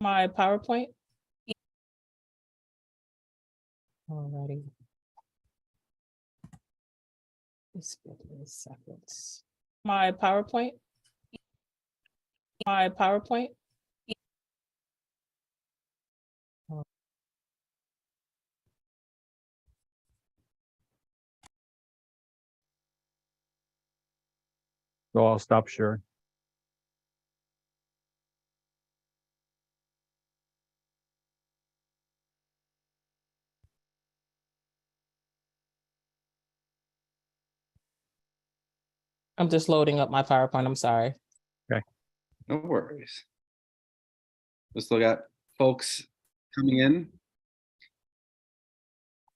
My PowerPoint. Alrighty. Just give me a second. My PowerPoint. My PowerPoint. So I'll stop sharing. I'm just loading up my PowerPoint. I'm sorry. No worries. Let's look at folks coming in.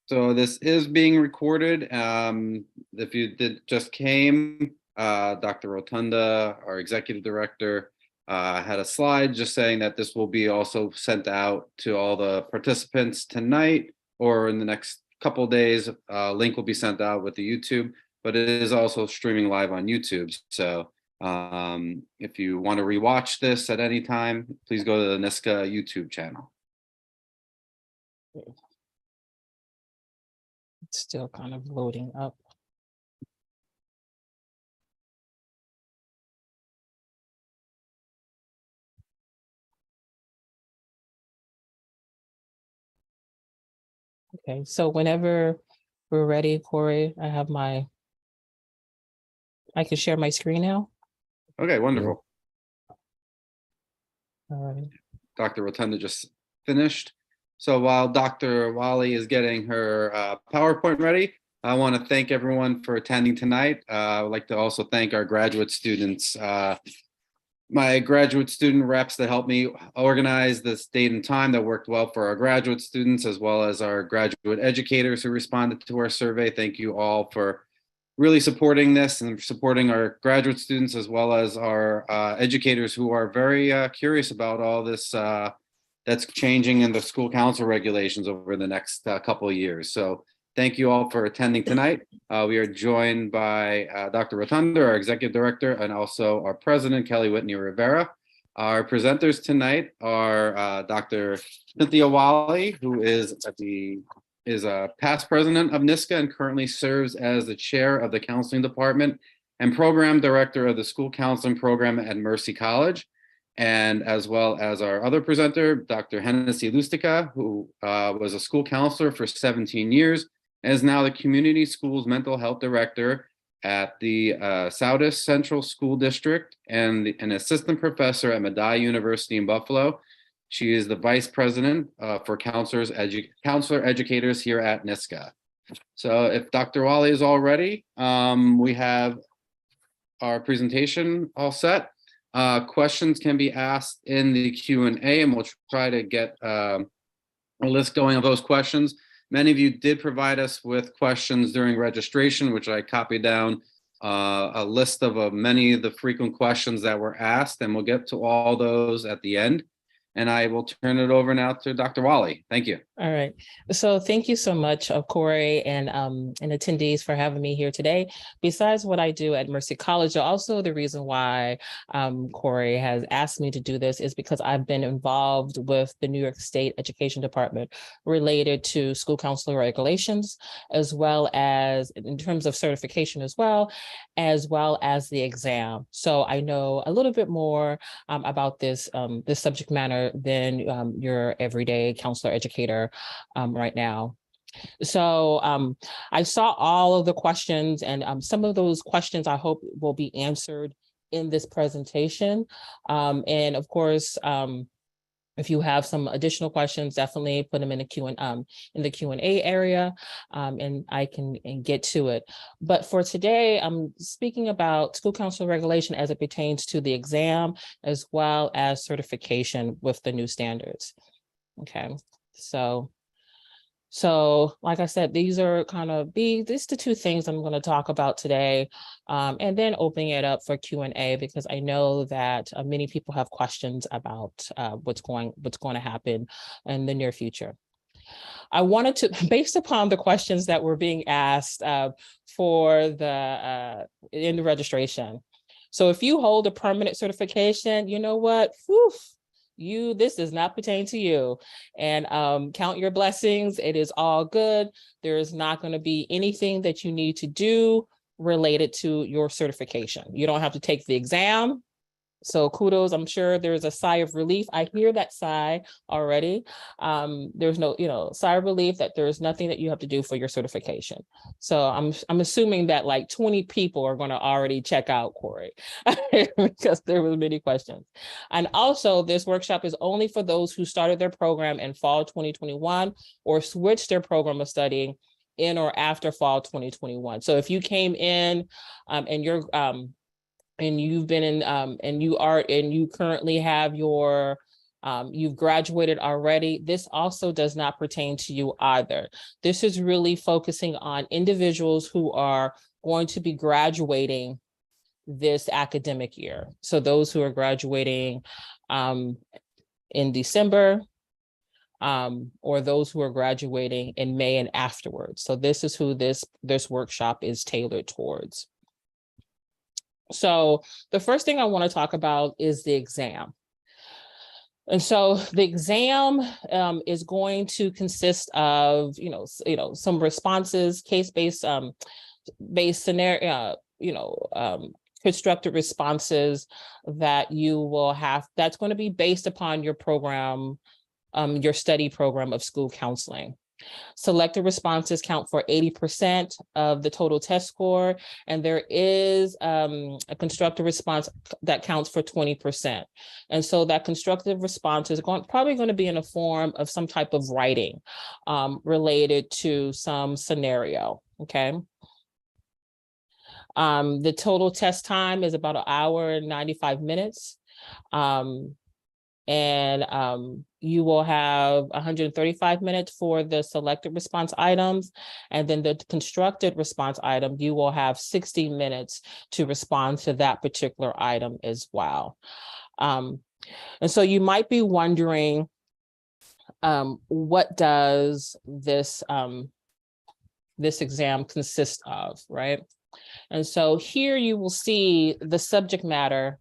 So this is being recorded. If you just came, Dr. Rotunda, our executive director, had a slide just saying that this will be also sent out to all the participants tonight or in the next couple of days. Link will be sent out with the YouTube, but it is also streaming live on YouTube. So if you want to rewatch this at any time, please go to the NYSCA YouTube channel. It's still kind of loading up. Okay, so whenever we're ready, Corey, I can share my screen now. Okay, wonderful. All right. Dr. Rotunda just finished. So while Dr. Wally is getting her PowerPoint ready, I want to thank everyone for attending tonight. I would like to also thank our graduate students, my graduate student reps that helped me organize this date and time that worked well for our graduate students, as well as our graduate educators who responded to our survey. Thank you all for really supporting this and supporting our graduate students, as well as our educators who are very curious about all this that's changing in the school council regulations over the next couple of years. So thank you all for attending tonight. We are joined by Dr. Rotunda, our executive director, and also our president, Kelly Whitney Rivera. Our presenters tonight are Dr. Cynthia Wally, who is a past president of NYSCA and currently serves as the chair of the counseling department and program director of the school counseling program at Mercy College. And as well as our other presenter, Dr. Hennessy Lustica, who was a school counselor for 17 years and is now the community schools mental health director at the Southwest Central School District and an assistant professor at Medaille University in Buffalo. She is the vice president for counselor educators here at NYSCA. So if Dr. Wally is all ready, we have our presentation all set. Questions can be asked in the Q&A, and we'll try to get a list going of those questions. Many of you did provide us with questions during registration, which I copied down a list of many of the frequent questions that were asked, and we'll get to all those at the end. And I will turn it over now to Dr. Wally. Thank you. All right. So thank you so much, Corey and attendees for having me here today. Besides what I do at Mercy College, also the reason why Corey has asked me to do this is because I've been involved with the New York State Education Department related to school counselor regulations, as well as in terms of certification as well as the exam. So I know a little bit more about this subject matter than your everyday counselor educator right now. So I saw all of the questions, and some of those questions I hope will be answered in this presentation. And of course, if you have some additional questions, definitely put them in the Q&A area, and I can get to it. But for today, I'm speaking about school council regulation as it pertains to the exam, as well as certification with the new standards. Okay, so like I said, these are these the two things I'm going to talk about today, and then opening it up for Q&A, because I know that many people have questions about what's going to happen in the near future. I wanted to, based upon the questions that were being asked for in the registration. So if you hold a permanent certification, you know what? Whew, this does not pertain to you. And count your blessings. It is all good. There is not going to be anything that you need to do related to your certification. You don't have to take the exam. So kudos, I'm sure there's a sigh of relief. I hear that sigh already. There's no, sigh of relief that there's nothing that you have to do for your certification. So I'm assuming that like 20 people are going to already check out Corey because there were many questions. And also this workshop is only for those who started their program in fall 2021 or switched their program of studying in or after fall 2021. So if you came in and you're and you've been in and you currently have your you've graduated already, this also does not pertain to you either. This is really focusing on individuals who are going to be graduating this academic year. So those who are graduating in December, or those who are graduating in May and afterwards. So this is who this workshop is tailored towards. So the first thing I want to talk about is the exam. And so the exam is going to consist of, some responses, case-based based scenario, constructed responses that you will have. That's going to be based upon your program, your study program of school counseling. Selected responses count for 80% of the total test score, and there is a constructive response that counts for 20%. And so that constructive response is probably going to be in a form of some type of writing related to some scenario, okay? The total test time is about 1 hour and 95 minutes. You will have 135 minutes for the selected response items. And then the constructed response item, you will have 60 minutes to respond to that particular item as well. And so you might be wondering, what does this exam consist of, right? And so here you will see the subject matter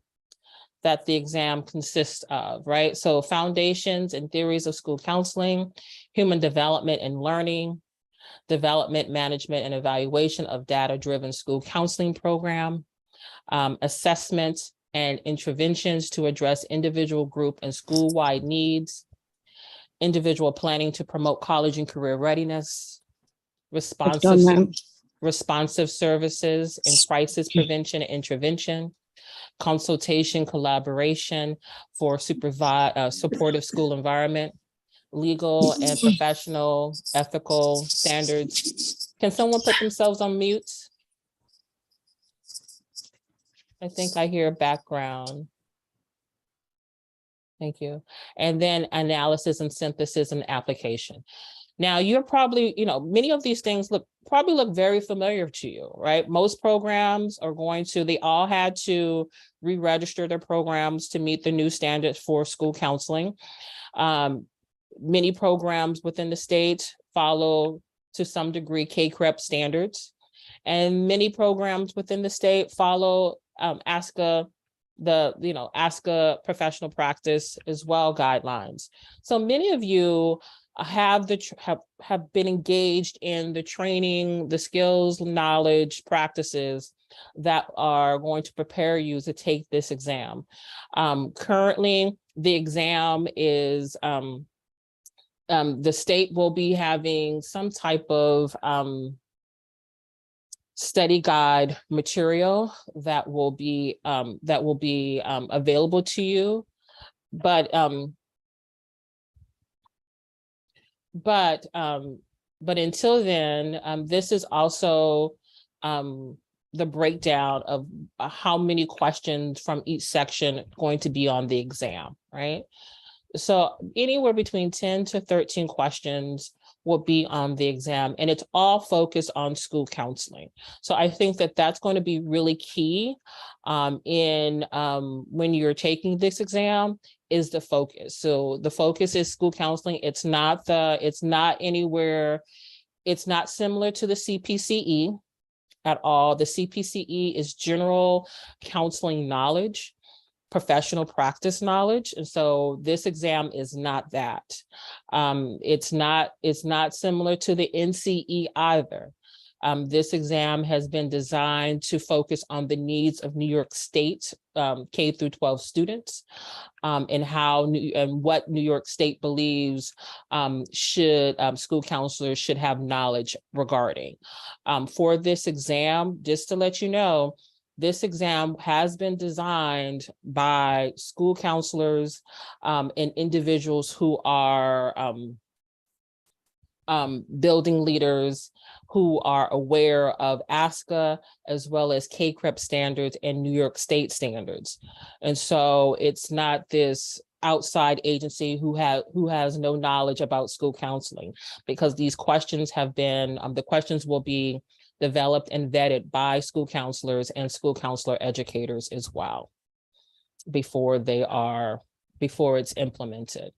that the exam consists of, right? So foundations and theories of school counseling, human development and learning, development, management, and evaluation of data-driven school counseling program, assessment and interventions to address individual, group, and school-wide needs, individual planning to promote college and career readiness, responsive services and crisis prevention and intervention, consultation, collaboration for supportive school environment, legal and professional ethical standards. Can someone put themselves on mute? I think I hear background. Thank you. And then analysis and synthesis and application. Now you're probably, many of these things probably look very familiar to you, right? Most programs are they all had to re-register their programs to meet the new standards for school counseling. Many programs within the state follow to some degree KCREP standards, and many programs within the state follow ASCA, ASCA professional practice as well guidelines. So many of you have been engaged in the training, the skills, knowledge, practices that are going to prepare you to take this exam. Currently, the exam is, the state will be having some type of study guide material that will be available to you, but until then, this is also the breakdown of how many questions from each section going to be on the exam, right? So anywhere between 10 to 13 questions will be on the exam, and it's all focused on school counseling. So I think that that's going to be really key when you're taking this exam, is the focus. So the focus is school counseling. It's not anywhere, it's not similar to the CPCE at all. The CPCE is general counseling knowledge. professional practice knowledge. And so this exam is not that. It's not similar to the NCE either. This exam has been designed to focus on the needs of New York State K through 12 students, and what New York State believes school counselors should have knowledge regarding. For this exam, just to let you know, this exam has been designed by school counselors and individuals who are building leaders who are aware of ASCA as well as KCREP standards and New York State standards. And so it's not this outside agency who has no knowledge about school counseling, because these questions have been, the questions will be developed and vetted by school counselors and school counselor educators as well before it's implemented.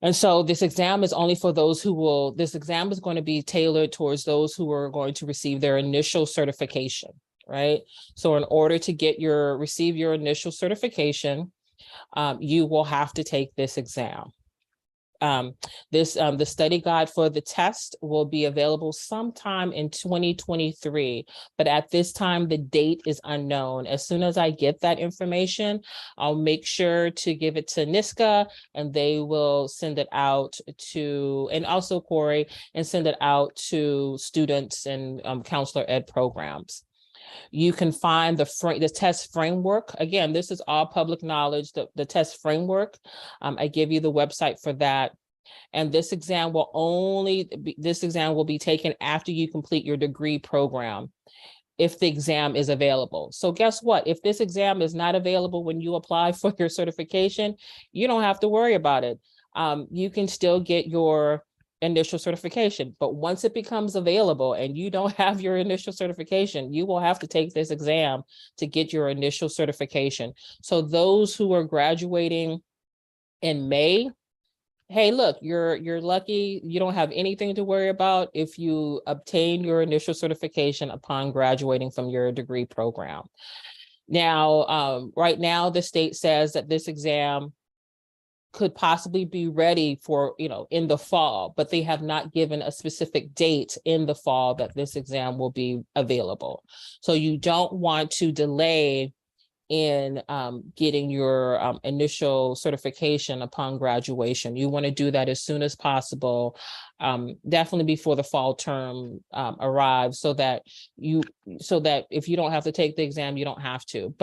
And so this exam is only for those this exam is going to be tailored towards those who are going to receive their initial certification, right? So in order to receive your initial certification, you will have to take this exam. The study guide for the test will be available sometime in 2023, but at this time, the date is unknown. As soon as I get that information, I'll make sure to give it to NYSCA, and they will send it out to, and also Corey, and send it out to students and counselor ed programs. You can find the test framework. Again, this is all public knowledge, the test framework. I give you the website for that. And this exam will be taken after you complete your degree program, if the exam is available. So guess what? If this exam is not available when you apply for your certification, you don't have to worry about it. You can still get your initial certification, but once it becomes available and you don't have your initial certification, you will have to take this exam to get your initial certification. So those who are graduating in May, hey, look, you're lucky. You don't have anything to worry about if you obtain your initial certification upon graduating from your degree program. Now, right now, the state says that this exam could possibly be ready for, in the fall, but they have not given a specific date in the fall that this exam will be available. So you don't want to delay in getting your initial certification upon graduation. You want to do that as soon as possible, definitely before the fall term arrives, so that if you don't have to take the exam, you don't have to.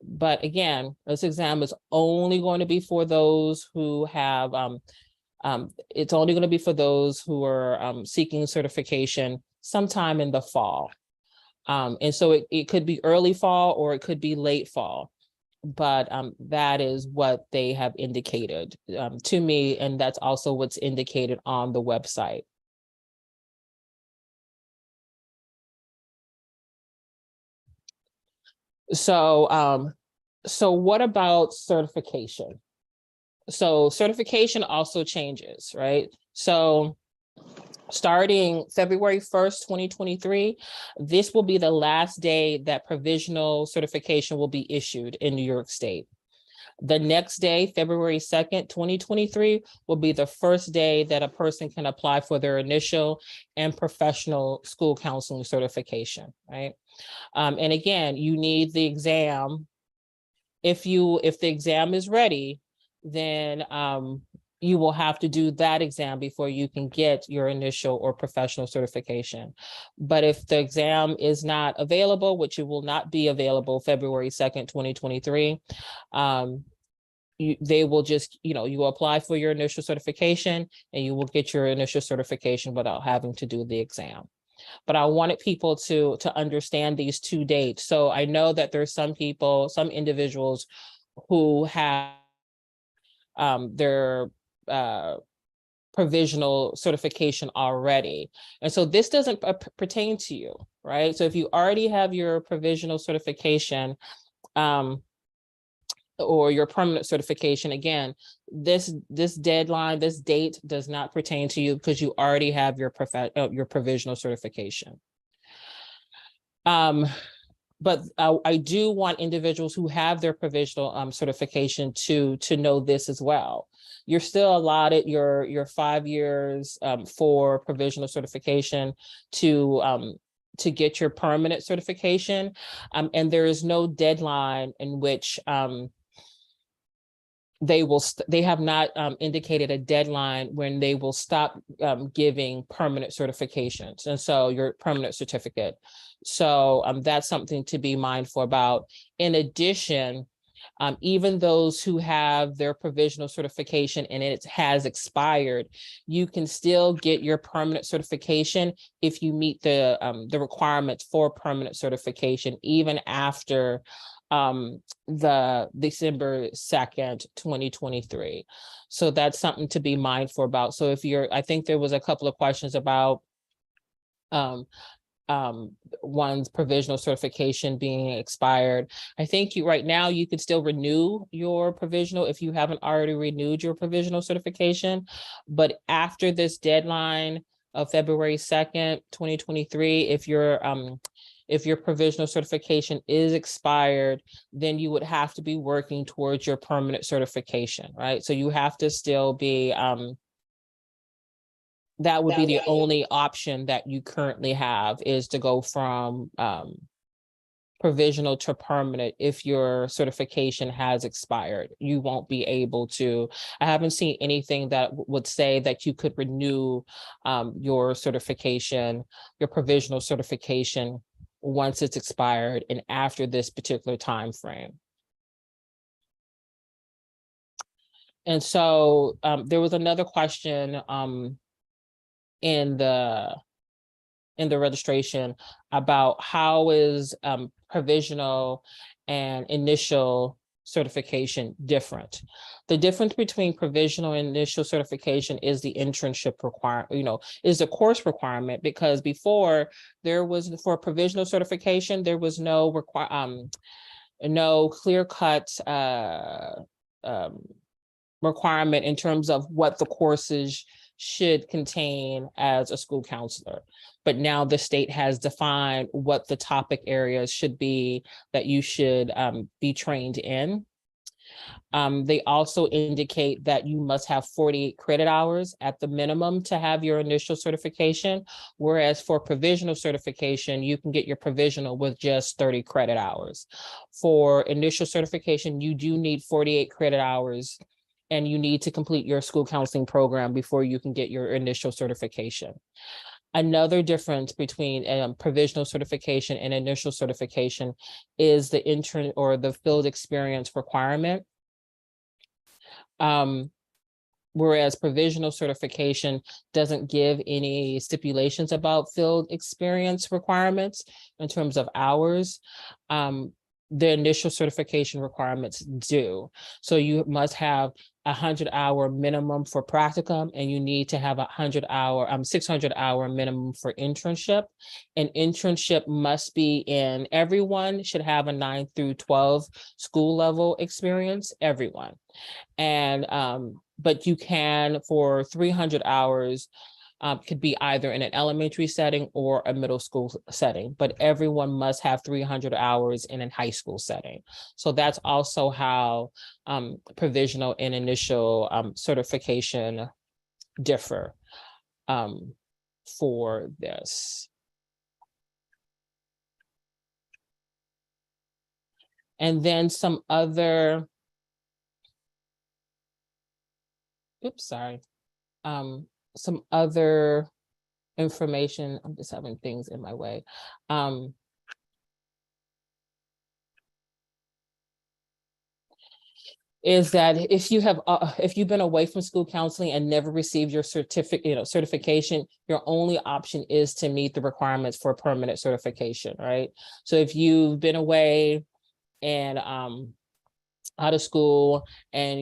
But again, this exam is only going to be for those who have, it's only going to be for those who are seeking certification sometime in the fall. And so it could be early fall or it could be late fall, but that is what they have indicated to me. And that's also what's indicated on the website. So what about certification? So certification also changes, right? So starting February 1st, 2023, this will be the last day that provisional certification will be issued in New York State. The next day, February 2nd, 2023, will be the first day that a person can apply for their initial and professional school counseling certification, right? And again, you need the exam. If the exam is ready, then you will have to do that exam before you can get your initial or professional certification. But if the exam is not available, which it will not be available February 2nd, 2023, they will just, you will apply for your initial certification and you will get your initial certification without having to do the exam. But I wanted people to understand these two dates. So I know that there's some individuals who have their provisional certification already. And so this doesn't pertain to you, right? So if you already have your provisional certification or your permanent certification, again, this deadline, this date does not pertain to you because you already have your provisional certification. but I do want individuals who have their provisional certification to know this as well. You're still allotted your 5 years for provisional certification to get your permanent certification, and there is no deadline in which they have not indicated a deadline when they will stop giving permanent certifications, and so your permanent certificate. So that's something to be mindful about. In addition, even those who have their provisional certification and it has expired, you can still get your permanent certification if you meet the requirements for permanent certification, even after the December 2nd, 2023. So that's something to be mindful about. So if I think there was a couple of questions about one's provisional certification being expired. I think right now you can still renew your provisional if you haven't already renewed your provisional certification. But after this deadline of February 2nd, 2023, if your provisional certification is expired, then you would have to be working towards your permanent certification, right? So you have to still be that would be the only option that you currently have, is to go from provisional to permanent. If your certification has expired, you won't be able to. I haven't seen anything that would say that you could renew your certification, your provisional certification, once it's expired and after this particular time frame. And so there was another question in the registration about how is provisional and initial certification different. The difference between provisional and initial certification is the internship requirement, is the course requirement, because before there was, for provisional certification, there was no clear-cut requirement in terms of what the courses should contain as a school counselor. But now the state has defined what the topic areas should be that you should be trained in. They also indicate that you must have 48 credit hours at the minimum to have your initial certification, whereas for provisional certification, you can get your provisional with just 30 credit hours. For initial certification, you do need 48 credit hours, and you need to complete your school counseling program before you can get your initial certification. Another difference between provisional certification and initial certification is the intern or the field experience requirement. Whereas provisional certification doesn't give any stipulations about field experience requirements in terms of hours. The initial certification requirements do. So you must have 100-hour minimum for practicum, and you need to have 600-hour minimum for internship. An internship must be in, everyone should have a 9 through 12 school level experience, everyone. And but you can, for 300 hours, could be either in an elementary setting or a middle school setting, but everyone must have 300 hours in a high school setting. So that's also how provisional and initial certification differ for this. And then some other, some other information. I'm just having things in my way. Is that if you've been away from school counseling and never received your certification, your only option is to meet the requirements for permanent certification, right? So if you've been away and out of school and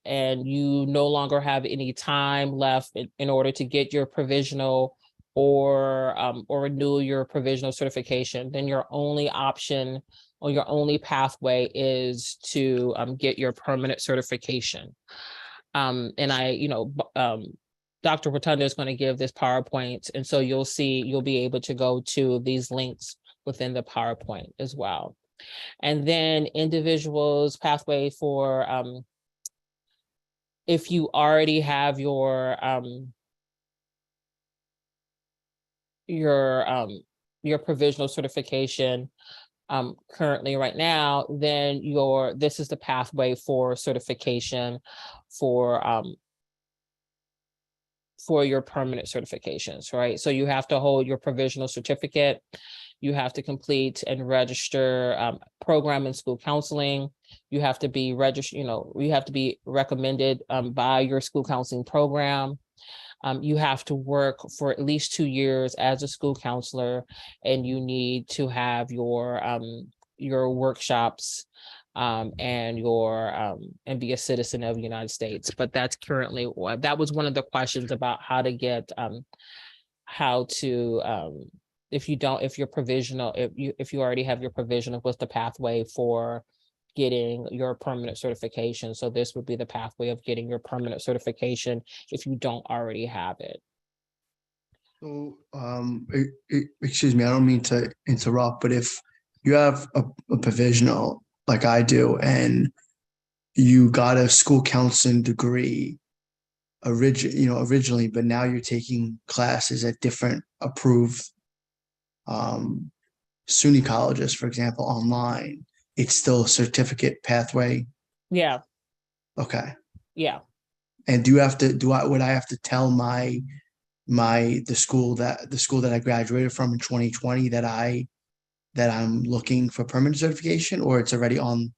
and you no longer have any time left in order to get your provisional or renew your provisional certification, then your only option or your only pathway is to get your permanent certification. And Dr. Rotunda is going to give this PowerPoint, and so you'll be able to go to these links within the PowerPoint as well. And then individuals pathway for if you already have your provisional certification currently right now, then this is the pathway for certification for your permanent certifications, right? So you have to hold your provisional certificate. You have to complete and register program and school counseling. You have to be registered, you have to be recommended by your school counseling program. You have to work for at least 2 years as a school counselor, and you need to have your workshops and be a citizen of the United States. But that's currently, that was one of the questions about how to get, if you already have your provisional, what's the pathway for getting your permanent certification? So this would be the pathway of getting your permanent certification if you don't already have it. So, excuse me, I don't mean to interrupt, but if you have a provisional like I do, and you got a school counseling degree originally, but now you're taking classes at different approved SUNY colleges, for example, online, it's still a certificate pathway. Yeah. Okay. Yeah. And would I have to tell the school that I graduated from in 2020 that I'm looking for permanent certification, or it's already on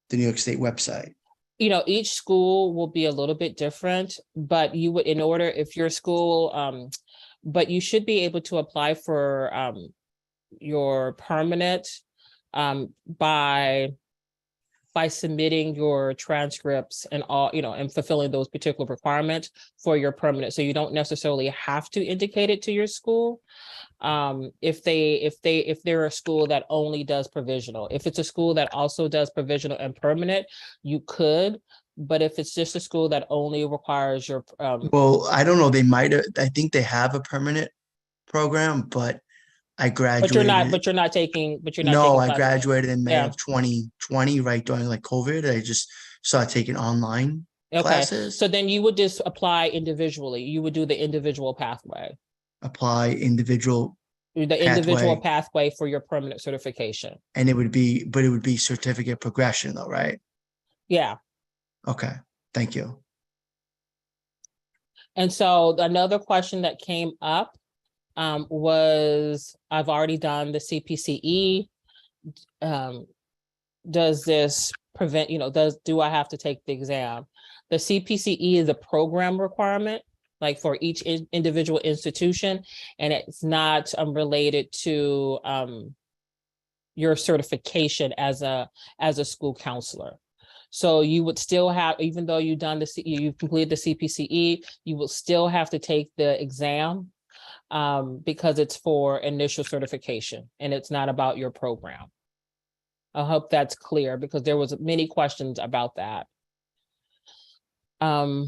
the New York State website? Each school will be a little bit different, but you would, if your school, but you should be able to apply for your permanent by submitting your transcripts and all, and fulfilling those particular requirements for your permanent. So you don't necessarily have to indicate it to your school. If they're a school that only does provisional. If it's a school that also does provisional and permanent, you could. But if it's just a school that only requires your well, I don't know, I think they have a permanent program, but I graduated. I graduated in May of 2020, right during like COVID. I just started taking online classes. So then you would just apply individually. You would do the individual pathway. Apply individual pathway for your permanent certification. And it would be certificate progression though, right? Yeah. Okay. Thank you. And so another question that came up was, I've already done the CPCE. Does this prevent, do I have to take the exam? The CPCE is a program requirement, like for each individual institution, and it's not related to your certification as a school counselor. So you would still have, even though you've completed the CPCE, you will still have to take the exam because it's for initial certification and it's not about your program. I hope that's clear because there was many questions about that. I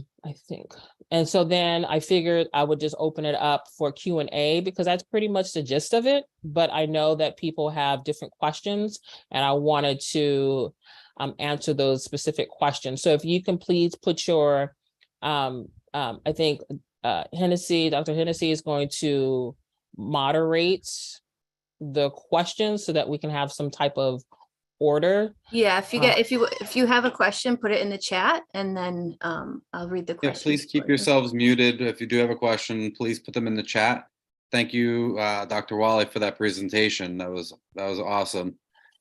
think. And so then I figured I would just open it up for Q&A because that's pretty much the gist of it. But I know that people have different questions and I wanted to answer those specific questions. So if you can please put your, I think Dr. Hennessy is going to moderate the questions so that we can have some type of order. Yeah, if you have a question, put it in the chat and then I'll read the question. Yeah, please keep yourselves muted. If you do have a question, please put them in the chat. Thank you, Dr. Wally, for that presentation. That was awesome.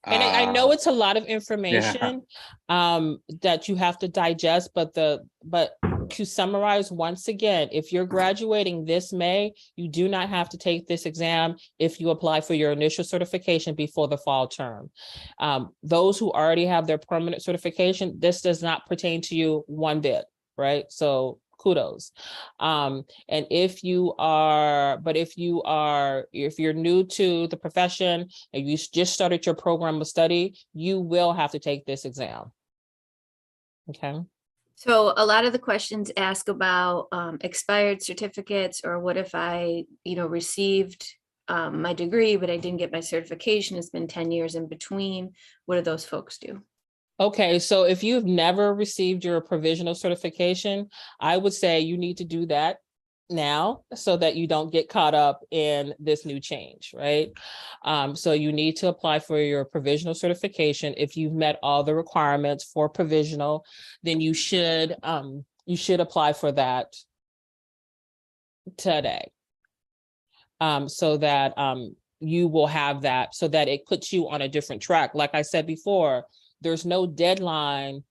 And I know it's a lot of information that you have to digest, but to summarize once again, if you're graduating this May, you do not have to take this exam if you apply for your initial certification before the fall term. Those who already have their permanent certification, this does not pertain to you one bit, right? So kudos. And if you're new to the profession and you just started your program of study, you will have to take this exam. Okay. So a lot of the questions ask about expired certificates, or what if I, received my degree, but I didn't get my certification. It's been 10 years in between. What do those folks do? Okay, so if you've never received your provisional certification, I would say you need to do that now so that you don't get caught up in this new change, right? So you need to apply for your provisional certification. If you've met all the requirements for provisional, then you should apply for that today. So that you will have that, so that it puts you on a different track. Like I said before, there's no deadline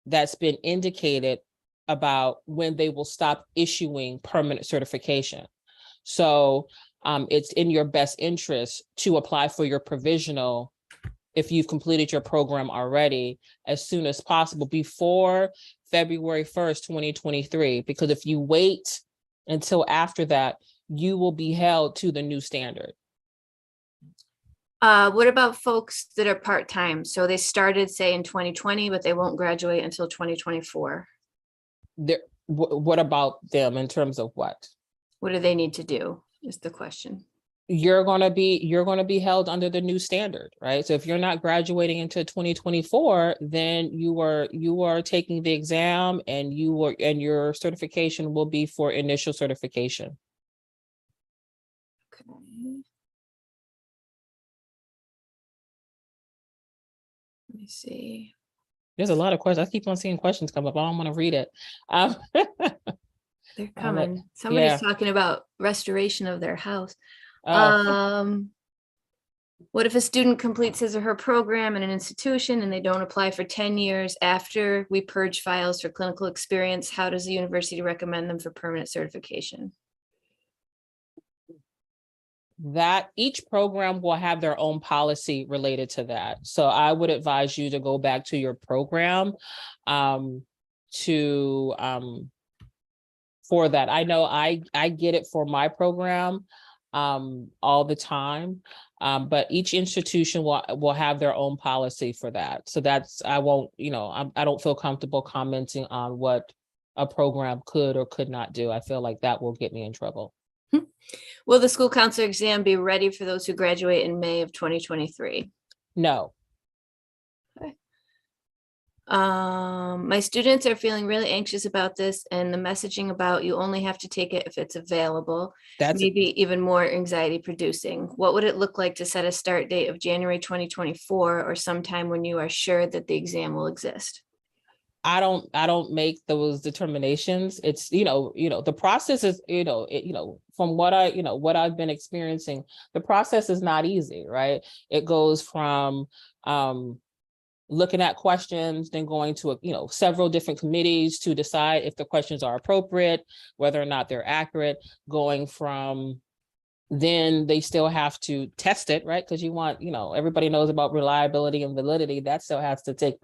that's been indicated about when they will stop issuing permanent certification. So it's in your best interest to apply for your provisional if you've completed your program already as soon as possible before February 1st, 2023, because if you wait until after that, you will be held to the new standard. What about folks that are part-time? So they started, say, in 2020, but they won't graduate until 2024. What about them in terms of what? What do they need to do is the question. You're going to be held under the new standard, right? So if you're not graduating into 2024, then you are taking the exam, and your certification will be for initial certification. Okay. Let me see. There's a lot of questions. I keep on seeing questions come up. I don't want to read it. They're coming. Somebody's talking about restoration of their house. What if a student completes his or her program in an institution and they don't apply for 10 years after we purge files for clinical experience? How does the university recommend them for permanent certification? That each program will have their own policy related to that. So I would advise you to go back to your program for that. I know I get it for my program all the time, but each institution will have their own policy for that. So that's, I won't, I don't feel comfortable commenting on what a program could or could not do. I feel like that will get me in trouble. Will the school counselor exam be ready for those who graduate in May of 2023? No. Okay. My students are feeling really anxious about this, and the messaging about you only have to take it if it's available, that's maybe even more anxiety producing. What would it look like to set a start date of January 2024 or sometime when you are sure that the exam will exist? I don't make those determinations. It's, the process is, from what I've been experiencing, the process is not easy, right? It goes from looking at questions, then going to, several different committees to decide if the questions are appropriate, whether or not they're accurate, going from, then they still have to test it, right? Because you want, everybody knows about reliability and validity. That still has to take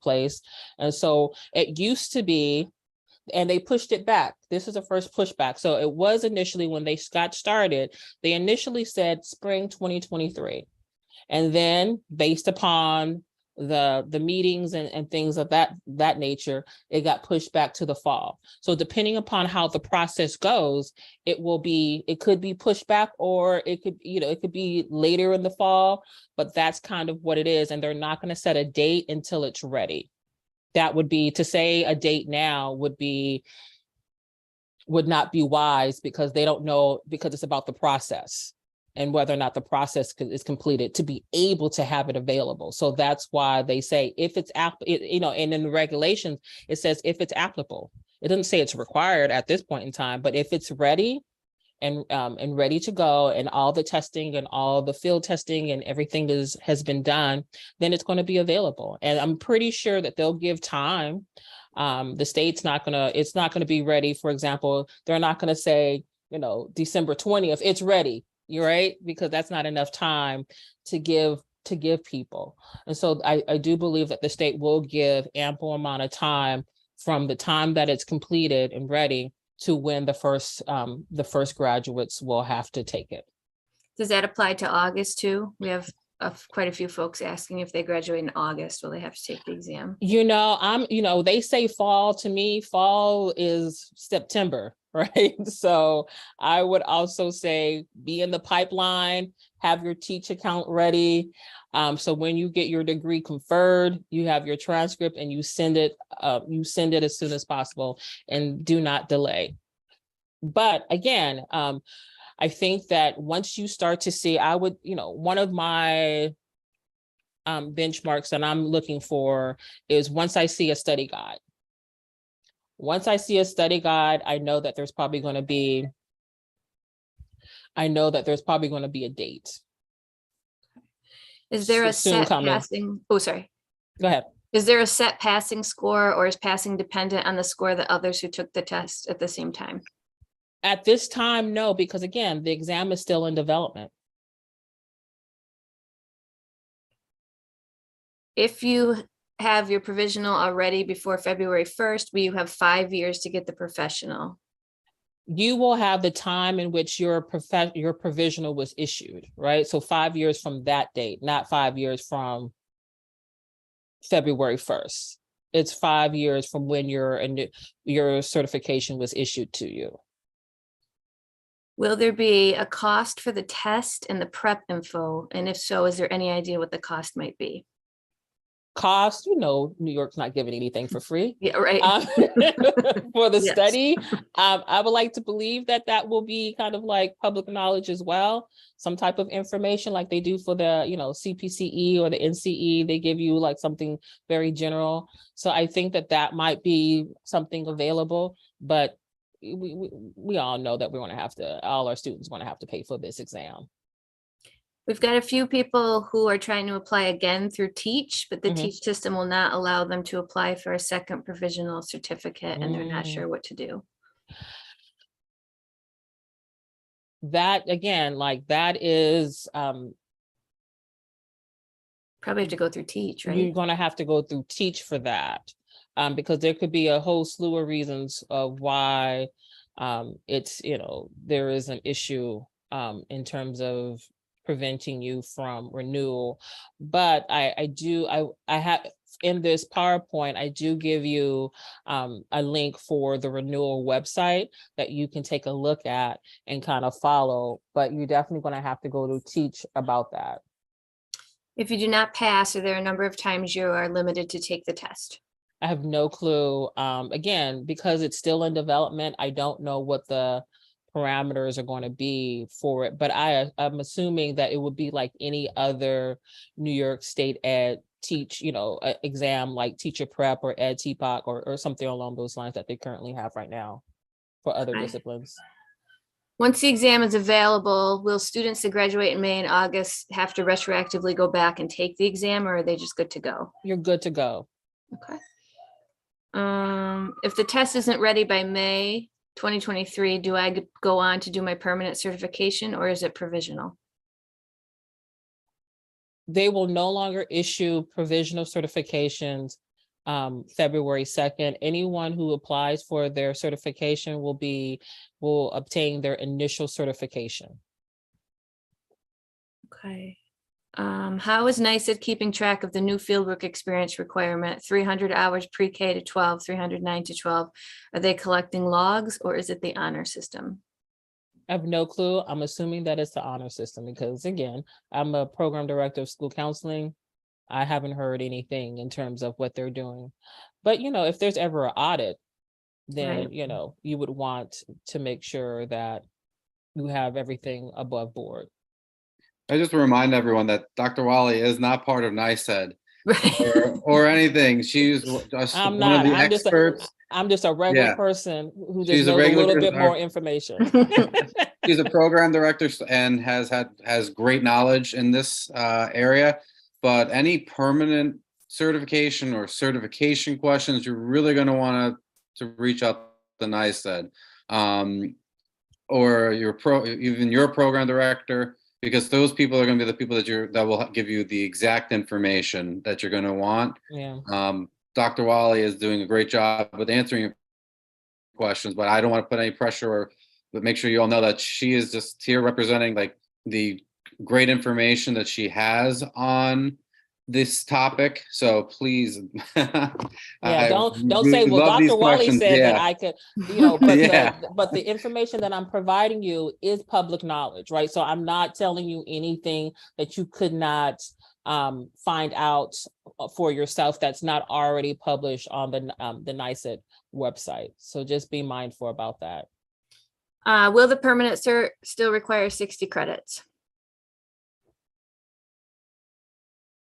place. And so it used to be, and they pushed it back. This is the first pushback. So it was initially, when they got started, they initially said spring 2023. And then based upon the meetings and things of that nature, it got pushed back to the fall. So depending upon how the process goes, it could be pushed back, or it could be later in the fall, but that's kind of what it is. And they're not going to set a date until it's ready. That would be, to say a date now would not be wise, because they don't know, because it's about the process and whether or not the process is completed to be able to have it available. So that's why they say if it's, and in the regulations, it says if it's applicable. It doesn't say it's required at this point in time, but if it's ready and ready to go, and all the testing and all the field testing and everything has been done, then it's going to be available. And I'm pretty sure that they'll give time. The state's not going to be ready. For example, they're not going to say, December 20th, it's ready. You're right, because that's not enough time to give people. And so I do believe that the state will give ample amount of time from the time that it's completed and ready to when the first graduates will have to take it. Does that apply to August too? We have quite a few folks asking if they graduate in August, will they have to take the exam? They say fall. To me, fall is September, right? So I would also say be in the pipeline, have your Teach account ready. So when you get your degree conferred, you have your transcript and you send it as soon as possible, and do not delay. But again, I think that once you start to see, I would, one of my benchmarks that I'm looking for is once I see a study guide. Once I see a study guide, I know that there's probably going to be a date. Is there a soon set coming. passing? Oh, sorry. Go ahead. Is there a set passing score, or is passing dependent on the score that others who took the test at the same time? At this time, no, because again, the exam is still in development. If you have your provisional already before February 1st, will you have 5 years to get the professional? You will have the time in which your provisional was issued, right? So 5 years from that date, not 5 years from February 1st. It's 5 years from when your certification was issued to you. Will there be a cost for the test and the prep info? And if so, is there any idea what the cost might be? Cost, New York's not giving anything for free. Yeah, right. For the Yes. study, I would like to believe that will be kind of like public knowledge as well. Some type of information like they do for the, CPCE or the NCE, they give you like something very general. So I think that might be something available, but we all know that all our students want to have to pay for this exam. We've got a few people who are trying to apply again through Teach, but the Mhm. Teach system will not allow them to apply for a second provisional certificate, and they're not sure what to do. That again, that is Probably have to go through Teach, right? you're going to have to go through Teach for that, because there could be a whole slew of reasons of why it's, there is an issue in terms of preventing you from renewal. But I have in this PowerPoint, I do give you a link for the renewal website that you can take a look at and kind of follow, but you're definitely going to have to go to Teach about that. If you do not pass, are there a number of times you are limited to take the test? I have no clue. Again, because it's still in development, I don't know what the parameters are going to be for it, but I'm assuming that it would be like any other New York State Ed Teach, exam like Teacher Prep or Ed TPOC or something along those lines that they currently have right now for other disciplines. Once the exam is available, will students that graduate in May and August have to retroactively go back and take the exam, or are they just good to go? You're good to go. Okay. If the test isn't ready by May 2023, do I go on to do my permanent certification, or is it provisional? They will no longer issue provisional certifications February 2nd. Anyone who applies for their certification will obtain their initial certification. Okay. How is NYS keeping track of the new fieldwork experience requirement, 300 hours pre-K to 12, 309 to 12? Are they collecting logs, or is it the honor system? I have no clue. I'm assuming that it's the honor system because, again, I'm a program director of school counseling. I haven't heard anything in terms of what they're doing. But, if there's ever an audit, then, Right. You would want to make sure that you have everything above board. I just remind everyone that Dr. Wally is not part of NYS Right. or anything. She's just I'm one not. of the experts. I'm just a regular Yeah. person who just She's a knows a regular little bit person. more information. She's a program director and has great knowledge in this area. But any permanent certification or certification questions, you're really going to want to reach out to NYS, or even your program director, because those people are going to be the people that will give you the exact information that you're going to want. Yeah. Dr. Wally is doing a great job with answering questions, but I don't want to put any pressure, but make sure you all know that she is just here representing like the great information that she has on this topic, so please. Yeah, don't say, well, Dr. Wally said that I could, but but the information that I'm providing you is public knowledge, right? So I'm not telling you anything that you could not find out for yourself that's not already published on the NYS website. So just be mindful about that. Will the permanent cert still require 60 credits?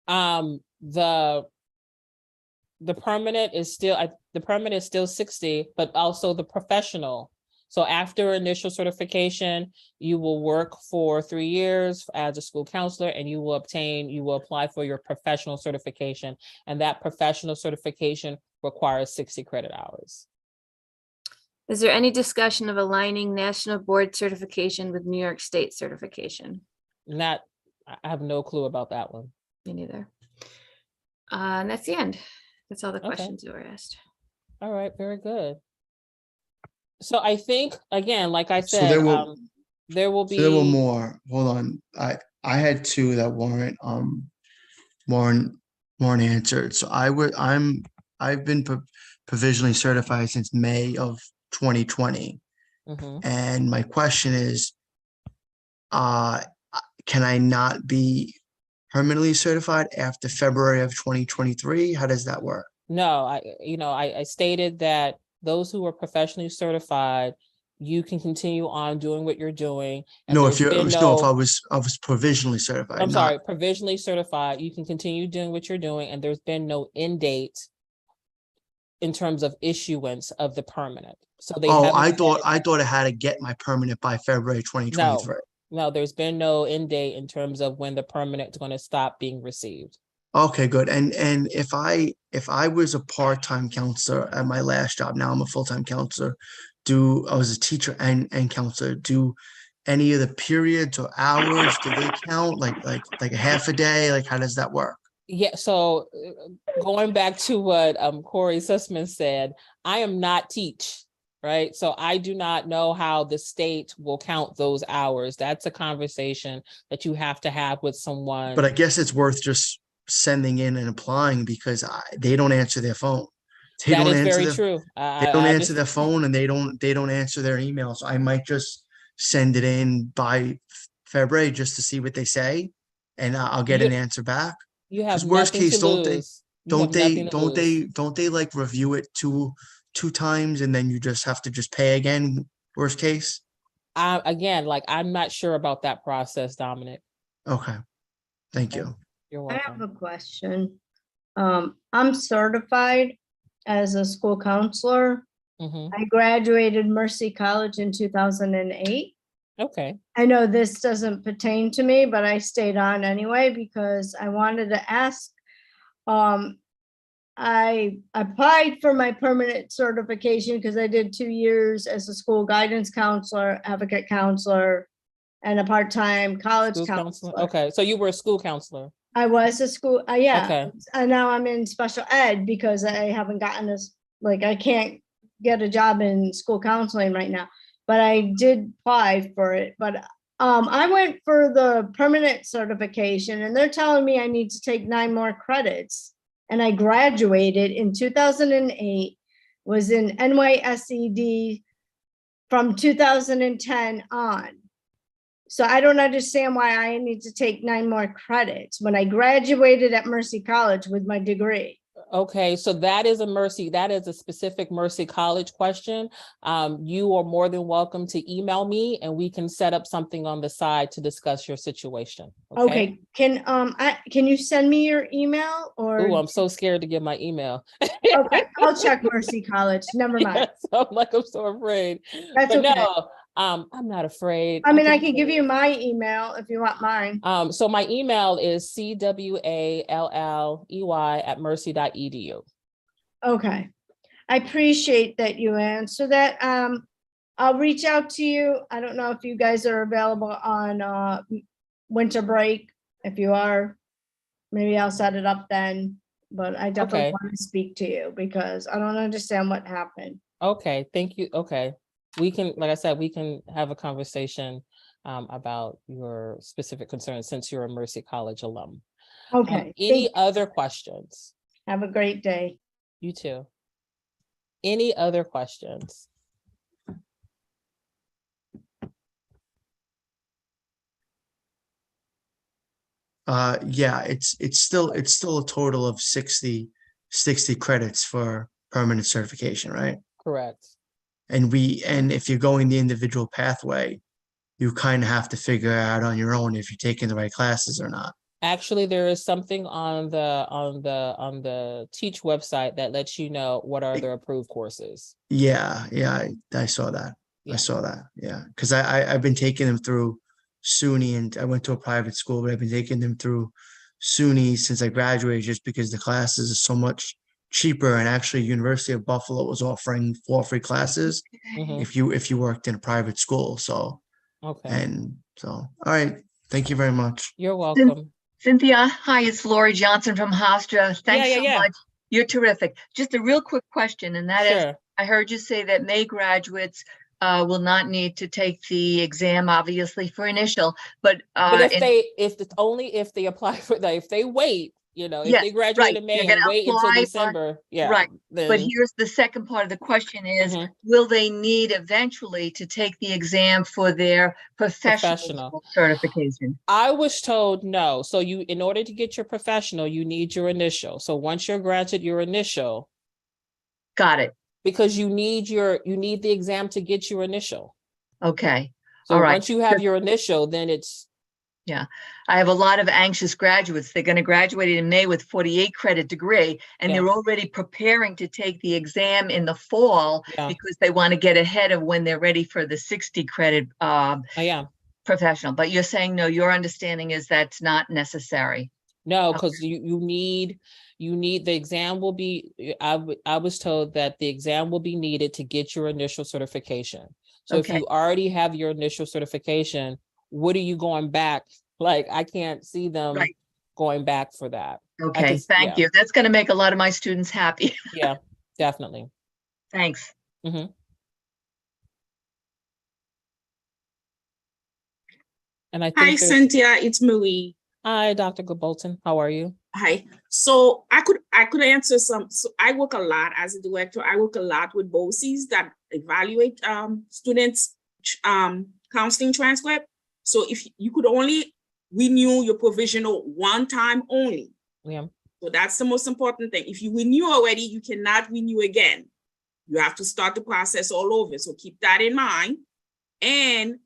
The permanent is still 60, but also the professional. So after initial certification, you will work for 3 years as a school counselor, and you will apply for your professional certification. And that professional certification requires 60 credit hours. Is there any discussion of aligning national board certification with New York State certification? I have no clue about that one. Me neither. And that's the end. That's all the questions that were asked. All right, very good. So I think, again, like I said, there will be. So there were more. Hold on. I had 2 that weren't answered. So I've been provisionally certified since May of 2020. And my question is, can I not be permanently certified after February of 2023? How does that work? No, I stated that those who are professionally certified, you can continue on doing what you're doing. And no, if I was provisionally certified. I'm sorry, provisionally certified, you can continue doing what you're doing, and there's been no end date in terms of issuance of the permanent. So they. I thought I had to get my permanent by February 2023. No, there's been no end date in terms of when the permanent is going to stop being received. Okay, good. And if I was a part-time counselor at my last job, now I'm a full-time counselor, I was a teacher and counselor, do any of the periods or hours, do they count like a half a day? Like, how does that work? Yeah, so going back to what Corey Sussman said, I am not teach. Right. So I do not know how the state will count those hours. That's a conversation that you have to have with someone. But I guess it's worth just sending in and applying, because they don't answer their phone. That is very true. They don't answer their phone, and they don't answer their emails. I might just send it in by February just to see what they say, and I'll get an answer back. You have worst case, don't they like review it two times and then you just have to pay again, worst case? Again, I'm not sure about that process, Dominic. Okay, thank you. You're welcome. I have a question. I'm certified as a school counselor. I graduated Mercy College in 2008. Okay. I know this doesn't pertain to me, but I stayed on anyway because I wanted to ask. I applied for my permanent certification because I did 2 years as a school guidance counselor, advocate counselor, and a part-time college counselor. Okay, so you were a school counselor. I was a school, yeah. Okay. And now I'm in special ed because I haven't gotten this, I can't get a job in school counseling right now, but I did apply for it. But I went for the permanent certification and they're telling me I need to take 9 more credits. And I graduated in 2008, was in NYS from 2010 on. So I don't understand why I need to take 9 more credits when I graduated at Mercy College with my degree. Okay, so that is a specific Mercy College question. You are more than welcome to email me and we can set up something on the side to discuss your situation. Okay. Can you send me your email or? Oh, I'm so scared to give my email. Okay, I'll check Mercy College. Never mind. So I'm so afraid. That's but okay. No, I'm not afraid. I mean, I can give you my email if you want mine. So my email is cwalley@mercy.edu. Okay. I appreciate that you answer that. I'll reach out to you. I don't know if you guys are available on winter break. If you are, maybe I'll set it up then. But I definitely want to speak to you because I don't understand what happened. Okay, thank you. Okay. We can, like I said, we can have a conversation about your specific concerns since you're a Mercy College alum. Okay. Any other questions? Have a great day. You too. Any other questions? Yeah, it's still a total of 60 credits for permanent certification, right? Correct. And if you're going the individual pathway, you kind of have to figure out on your own if you're taking the right classes or not. Actually, there is something on the Teach website that lets you know what are the approved courses. Yeah, I saw that. Yeah. I saw that. Yeah, because I've been taking them through SUNY, and I went to a private school, but I've been taking them through SUNY since I graduated, just because the classes are so much cheaper. And actually, University of Buffalo was offering 4 free classes Mhm. if you worked in a private school. So Okay. all right. Thank you very much. You're welcome. Cynthia, hi, it's Lori Johnson from Hofstra. Thanks so much. You're terrific. Just a real quick question, and that is, I heard you say that May graduates will not need to take the exam, obviously, for initial, but if they apply for that, if they wait, if they graduate in May and wait until December, right. But here's the second part of the question is, will they need eventually to take the exam for their professional certification? I was told no. So in order to get your professional, you need your initial. So once you're granted your initial. Got it. Because you need the exam to get your initial. Okay. So once you have your initial, then it's. Yeah, I have a lot of anxious graduates. They're going to graduate in May with 48 credit degree, and they're already preparing to take the exam in the fall because they want to get ahead of when they're ready for the 60 credit professional. But you're saying, no, your understanding is that's not necessary. No, because you need the exam will be, I was told that the exam will be needed to get your initial certification. So if you already have your initial certification, what are you going back? Like, I can't see them going back for that. Okay, thank you. That's going to make a lot of my students happy. Yeah, definitely. Thanks. And I think Hi, Cynthia, it's Marie. Hi, Dr. Bolton. How are you? Hi. So I could answer some. So I work a lot as a director. I work a lot with BOCES that evaluate students' counseling transcript. So if you could only renew your provisional one time only. Yeah. So that's the most important thing. If you renew already, you cannot renew again. You have to start the process all over. So keep that in mind. And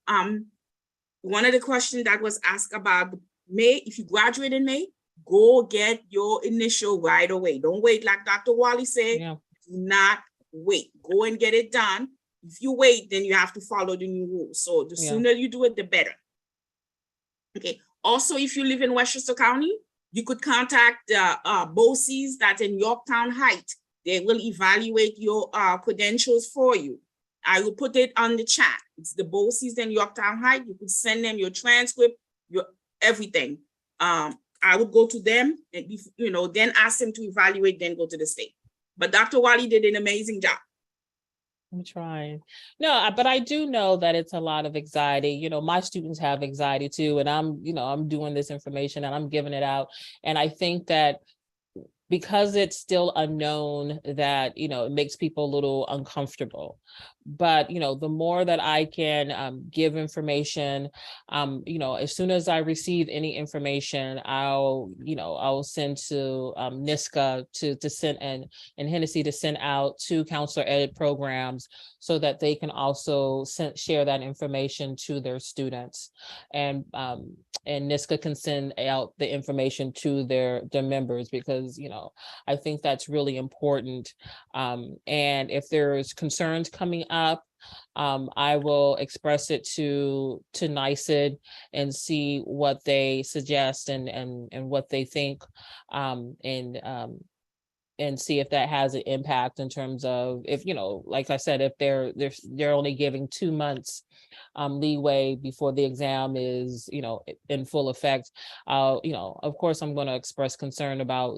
one of the questions that was asked about May, if you graduate in May, go get your initial right away. Don't wait, like Dr. Wally said. Do not wait. Go and get it done. If you wait, then you have to follow the new rules. So the sooner you do it, the better. Okay. Also, if you live in Westchester County, you could contact the BOCES that's in Yorktown Heights. They will evaluate your credentials for you. I will put it on the chat. It's the BOCES in Yorktown Heights. You could send them your transcript, your everything. I would go to them and, then ask them to evaluate, then go to the state. But Dr. Wally did an amazing job. I'm trying. No, but I do know that it's a lot of anxiety. My students have anxiety too, and I'm doing this information and I'm giving it out. And I think that because it's still unknown, that, it makes people a little uncomfortable. But, the more that I can give information, as soon as I receive any information, I'll send to NYSCA to send and Hennessy to send out to counselor ed programs so that they can also share that information to their students. And NYSCA can send out the information to their members, because, I think that's really important. And if there's concerns coming up, I will express it to NYS and see what they suggest and what they think, and see if that has an impact in terms of, if, like I said, if they're only giving 2 months leeway before the exam is, in full effect. Of course, I'm going to express concern about,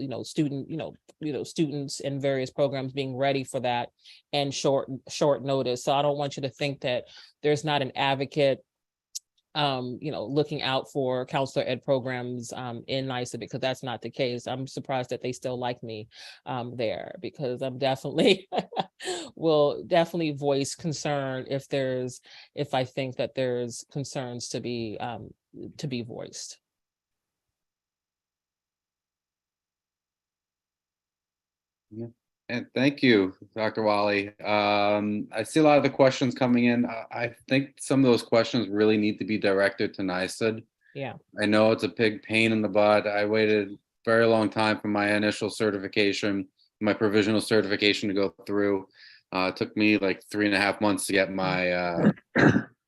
students in various programs being ready for that and short notice. So I don't want you to think that there's not an advocate looking out for counselor ed programs in NYS, because that's not the case. I'm surprised that they still like me there, because I'm definitely will definitely voice concern if I think that there's concerns to be voiced. Yeah. And thank you, Dr. Wally. I see a lot of the questions coming in. I think some of those questions really need to be directed to NYSED. Yeah. I know it's a big pain in the butt. I waited a very long time for my initial certification, my provisional certification to go through. It took me like 3.5 months to get my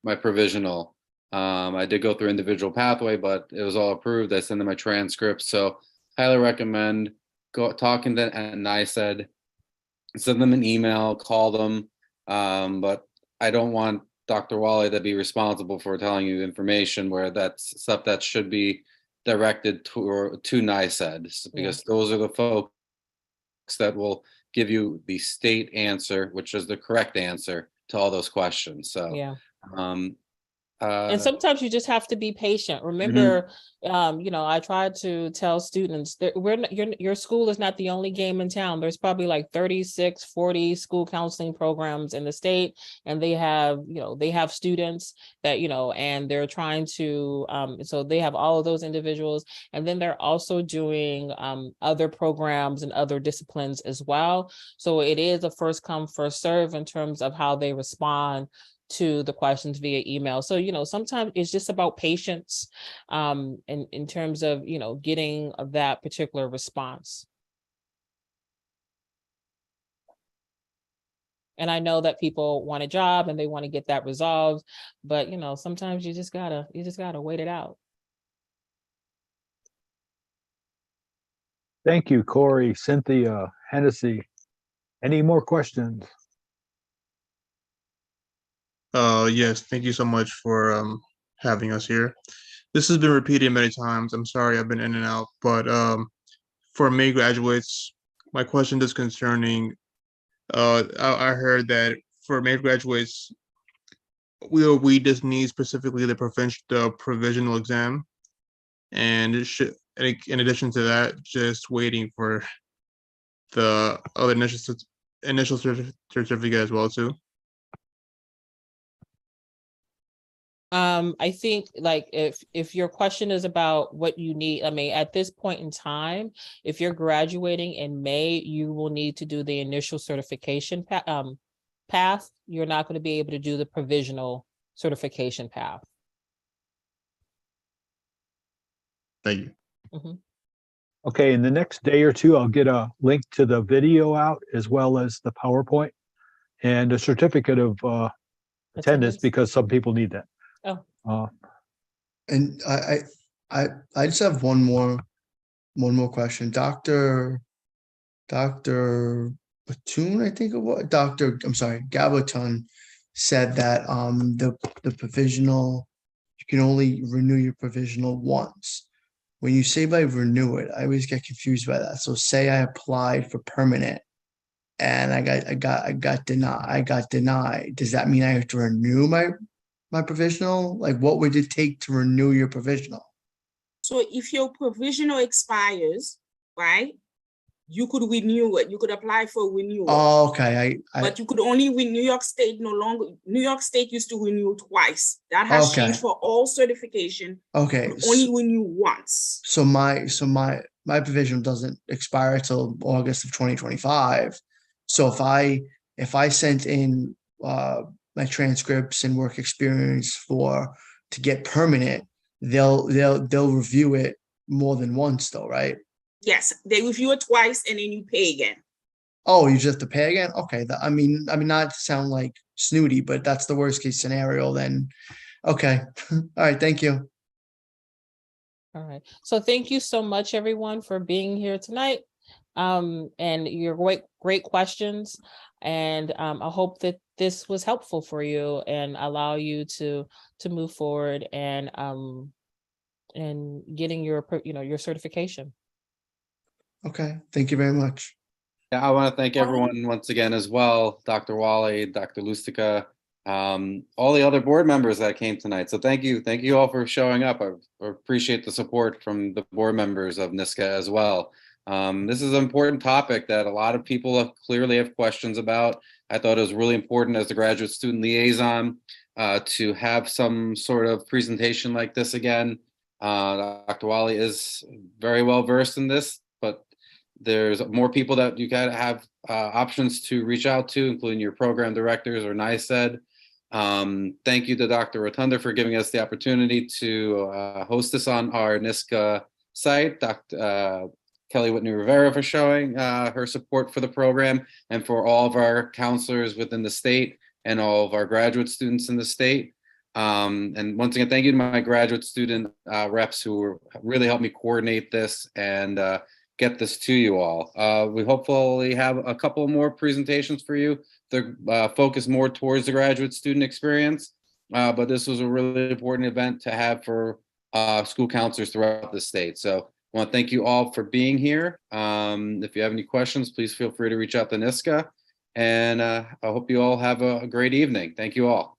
my provisional. I did go through individual pathway, but it was all approved. I sent them my transcripts. So highly recommend talking to NYSED. Send them an email, call them, but I don't want Dr. Wally to be responsible for telling you information where that's stuff that should be directed to NYSED, because those are the folks that will give you the state answer, which is the correct answer to all those questions. So yeah. And sometimes you just have to be patient. Remember, I try to tell students that your school is not the only game in town. There's probably like 36, 40 school counseling programs in the state, and they have students that, and they're trying to, so they have all of those individuals. And then they're also doing other programs and other disciplines as well. So it is a first come, first serve in terms of how they respond to the questions via email. So, sometimes it's just about patience in terms of, getting that particular response. And I know that people want a job and they want to get that resolved, but, sometimes you just gotta wait it out. Thank you, Corey, Cynthia, Hennessy. Any more questions? Yes, thank you so much for having us here. This has been repeated many times. I'm sorry I've been in and out, but for May graduates, my question is concerning, I heard that for May graduates, we just need specifically the provisional exam, and in addition to that, just waiting for the other initial certificate as well too. I think like if your question is about what you need, I mean, at this point in time, if you're graduating in May, you will need to do the initial certification path. You're not going to be able to do the provisional certification path. Thank you. Mm-hmm. Okay, in the next day or two, I'll get a link to the video out as well as the PowerPoint and a certificate of attendance, because some people need that. Oh. And I just have one more question. Dr. Batoon, I think it was Gabaton said that the provisional, you can only renew your provisional once. When you say by renew it, I always get confused by that. So say I applied for permanent and I got denied. Does that mean I have to renew my provisional? Like, what would it take to renew your provisional? So if your provisional expires, right, you could renew it. You could apply for renewal. Oh, okay. But you could only win. New York State no longer. New York State used to renew twice. That has changed for all certification. Okay. Only renew once. So my provisional doesn't expire till August of 2025. So if I sent in my transcripts and work experience to get permanent, they'll review it more than once though, right? Yes, they review it twice and then you pay again. Oh, you just have to pay again? Okay. I mean, not to sound like snooty, but that's the worst case scenario then. Okay. All right. Thank you. All right. So thank you so much, everyone, for being here tonight. And your great questions. And I hope that this was helpful for you and allow you to move forward and getting your certification. Okay. Thank you very much. Yeah, I want to thank everyone once again as well, Dr. Wally, Dr. Lustica, all the other board members that came tonight. So thank you all for showing up. I appreciate the support from the board members of NYSCA as well. This is an important topic that a lot of people clearly have questions about. I thought it was really important as the graduate student liaison to have some sort of presentation like this again. Dr. Wally is very well versed in this, but there's more people that you gotta have options to reach out to, including your program directors or NYS said. Thank you to Dr. Rotunda for giving us the opportunity to host this on our NYSCA site. Dr. Kelly Whitney Rivera for showing her support for the program, and for all of our counselors within the state and all of our graduate students in the state. And once again, thank you to my graduate student reps who really helped me coordinate this and get this to you all. We hopefully have a couple more presentations for you. They're focused more towards the graduate student experience, but this was a really important event to have for school counselors throughout the state. So I want to thank you all for being here. If you have any questions, please feel free to reach out to NYSCA. And I hope you all have a great evening. Thank you all.